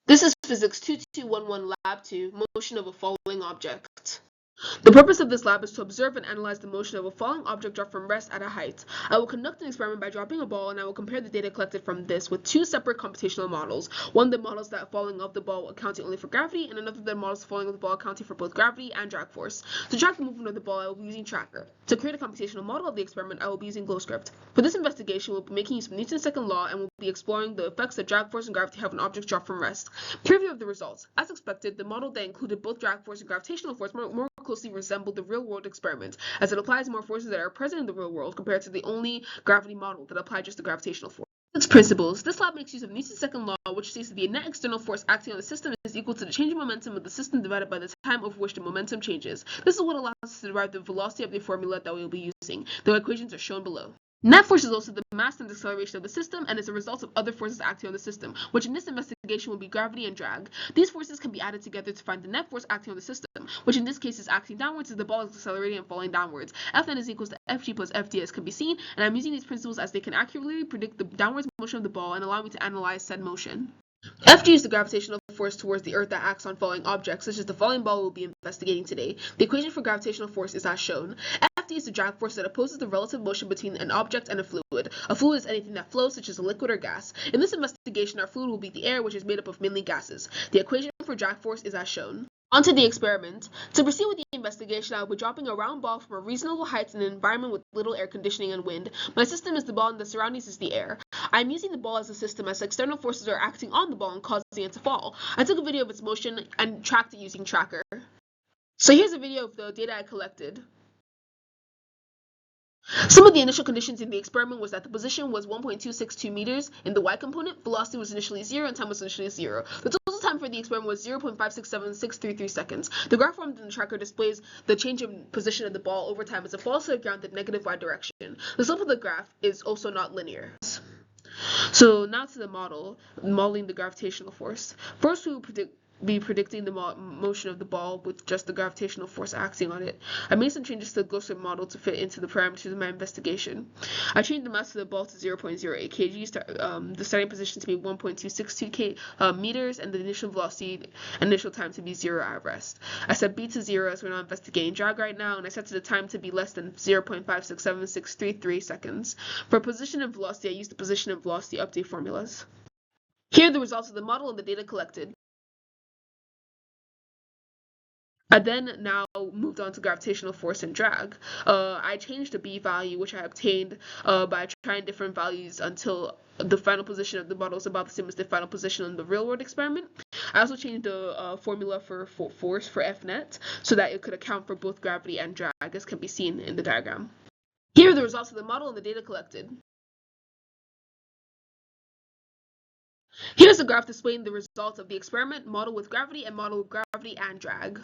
This is Physics 2211 Lab 2, Motion of a Falling Object. The purpose of this lab is to observe and analyze the motion of a falling object dropped from rest at a height. I will conduct an experiment by dropping a ball, and I will compare the data collected from this with two separate computational models. One that models that falling of the ball accounting only for gravity, and another that models the falling of the ball accounting for both gravity and drag force. To track the movement of the ball, I will be using Tracker. To create a computational model of the experiment, I will be using GlowScript. For this investigation, we'll be making use of Newton's second law, and we'll be exploring the effects that drag force and gravity have on objects dropped from rest. Preview of the results. As expected, the model that included both drag force and gravitational force more closely resembled the real-world experiment, as it applies more forces that are present in the real world compared to the only gravity model that applied just the gravitational force. Its principles. This lab makes use of Newton's second law, which states that the net external force acting on the system is equal to the change in momentum of the system divided by the time over which the momentum changes. This is what allows us to derive the velocity of the formula that we will be using. The equations are shown below. Net force is also the mass and acceleration of the system, and is a result of other forces acting on the system, which in this investigation will be gravity and drag. These forces can be added together to find the net force acting on the system, which in this case is acting downwards as the ball is accelerating and falling downwards. Fn is equals to Fg plus Fd as can be seen, and I'm using these principles as they can accurately predict the downwards motion of the ball and allow me to analyze said motion. Fg is the gravitational force towards the Earth that acts on falling objects, such as the falling ball we'll be investigating today. The equation for gravitational force is as shown. Fd is the drag force that opposes the relative motion between an object and a fluid. A fluid is anything that flows, such as a liquid or gas. In this investigation, our fluid will be the air, which is made up of mainly gases. The equation for drag force is as shown. Onto the experiment. To proceed with the investigation, I will be dropping a round ball from a reasonable height in an environment with little air conditioning and wind. My system is the ball and the surroundings is the air. I am using the ball as a system as external forces are acting on the ball and causing it to fall. I took a video of its motion and tracked it using Tracker. So here's a video of the data I collected. Some of the initial conditions in the experiment was that the position was 1.262 meters in the y component, velocity was initially 0, and time was initially 0. The total time for the experiment was 0.567633 seconds. The graph formed in the tracker displays the change in position of the ball over time as it falls to the ground in negative y direction. The slope of the graph is also not linear. So now to the model, modeling the gravitational force. First, we will be predicting the motion of the ball with just the gravitational force acting on it. I made some changes to the GlowScript model to fit into the parameters of my investigation. I changed the mass of the ball to 0.08 kg, the starting position to be 1.262 meters, and the initial velocity, initial time to be 0 at rest. I set b to 0 as we're not investigating drag right now, and I set the time to be less than 0.567633 seconds. For position and velocity, I used the position and velocity update formulas. Here are the results of the model and the data collected. I then now moved on to gravitational force and drag. I changed the B value, which I obtained by trying different values until the final position of the model is about the same as the final position in the real-world experiment. I also changed the formula for force for Fnet so that it could account for both gravity and drag, as can be seen in the diagram. Here are the results of the model and the data collected. Here's a graph displaying the results of the experiment, model with gravity, and model with gravity and drag.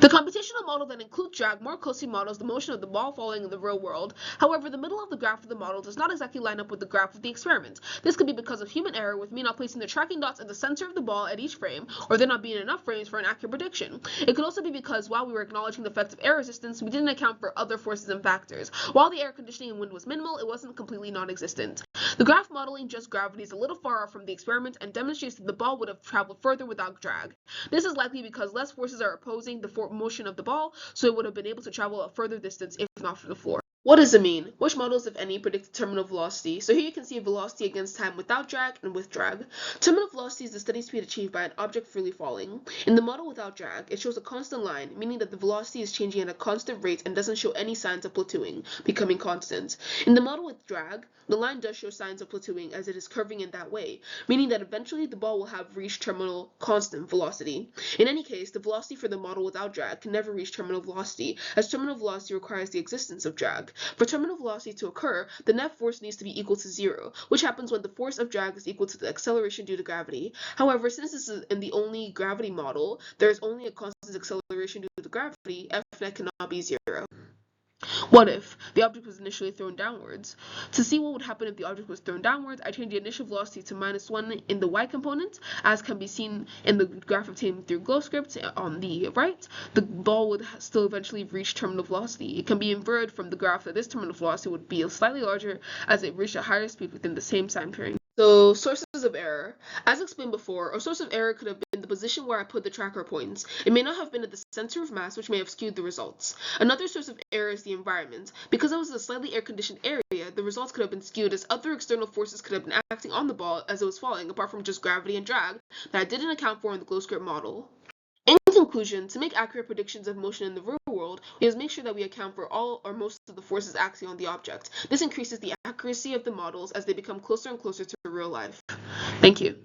The computational model that includes drag more closely models the motion of the ball falling in the real world. However, the middle of the graph of the model does not exactly line up with the graph of the experiment. This could be because of human error, with me not placing the tracking dots at the center of the ball at each frame, or there not being enough frames for an accurate prediction. It could also be because while we were acknowledging the effects of air resistance, we didn't account for other forces and factors. While the air conditioning and wind was minimal, it wasn't completely non-existent. The graph modeling just gravity is a little far off from the experiment and demonstrates that the ball would have traveled further without drag. This is likely because less forces are opposing the motion of the ball, so it would have been able to travel a further distance if not for the floor. What does it mean? Which models, if any, predict terminal velocity? So here you can see velocity against time without drag and with drag. Terminal velocity is the steady speed achieved by an object freely falling. In the model without drag, it shows a constant line, meaning that the velocity is changing at a constant rate and doesn't show any signs of plateauing, becoming constant. In the model with drag, the line does show signs of plateauing as it is curving in that way, meaning that eventually the ball will have reached terminal constant velocity. In any case, the velocity for the model without drag can never reach terminal velocity, as terminal velocity requires the existence of drag. For terminal velocity to occur, the net force needs to be equal to 0, which happens when the force of drag is equal to the acceleration due to gravity. However, since this is in the only gravity model, there is only a constant acceleration due to gravity, Fnet cannot be 0. What if the object was initially thrown downwards? To see what would happen if the object was thrown downwards, I changed the initial velocity to -1 in the y component, as can be seen in the graph obtained through GlowScript on the right. The ball would still eventually reach terminal velocity. It can be inferred from the graph that this terminal velocity would be slightly larger as it reached a higher speed within the same time period. So, sources of error. As explained before, a source of error could have been the position where I put the tracker points. It may not have been at the center of mass, which may have skewed the results. Another source of error is the environment. Because it was a slightly air-conditioned area, the results could have been skewed as other external forces could have been acting on the ball as it was falling, apart from just gravity and drag, that I didn't account for in the closed grip model. In conclusion, to make accurate predictions of motion in the real world, we must make sure that we account for all or most of the forces acting on the object. This increases the accuracy of the models as they become closer and closer to real life. Thank you.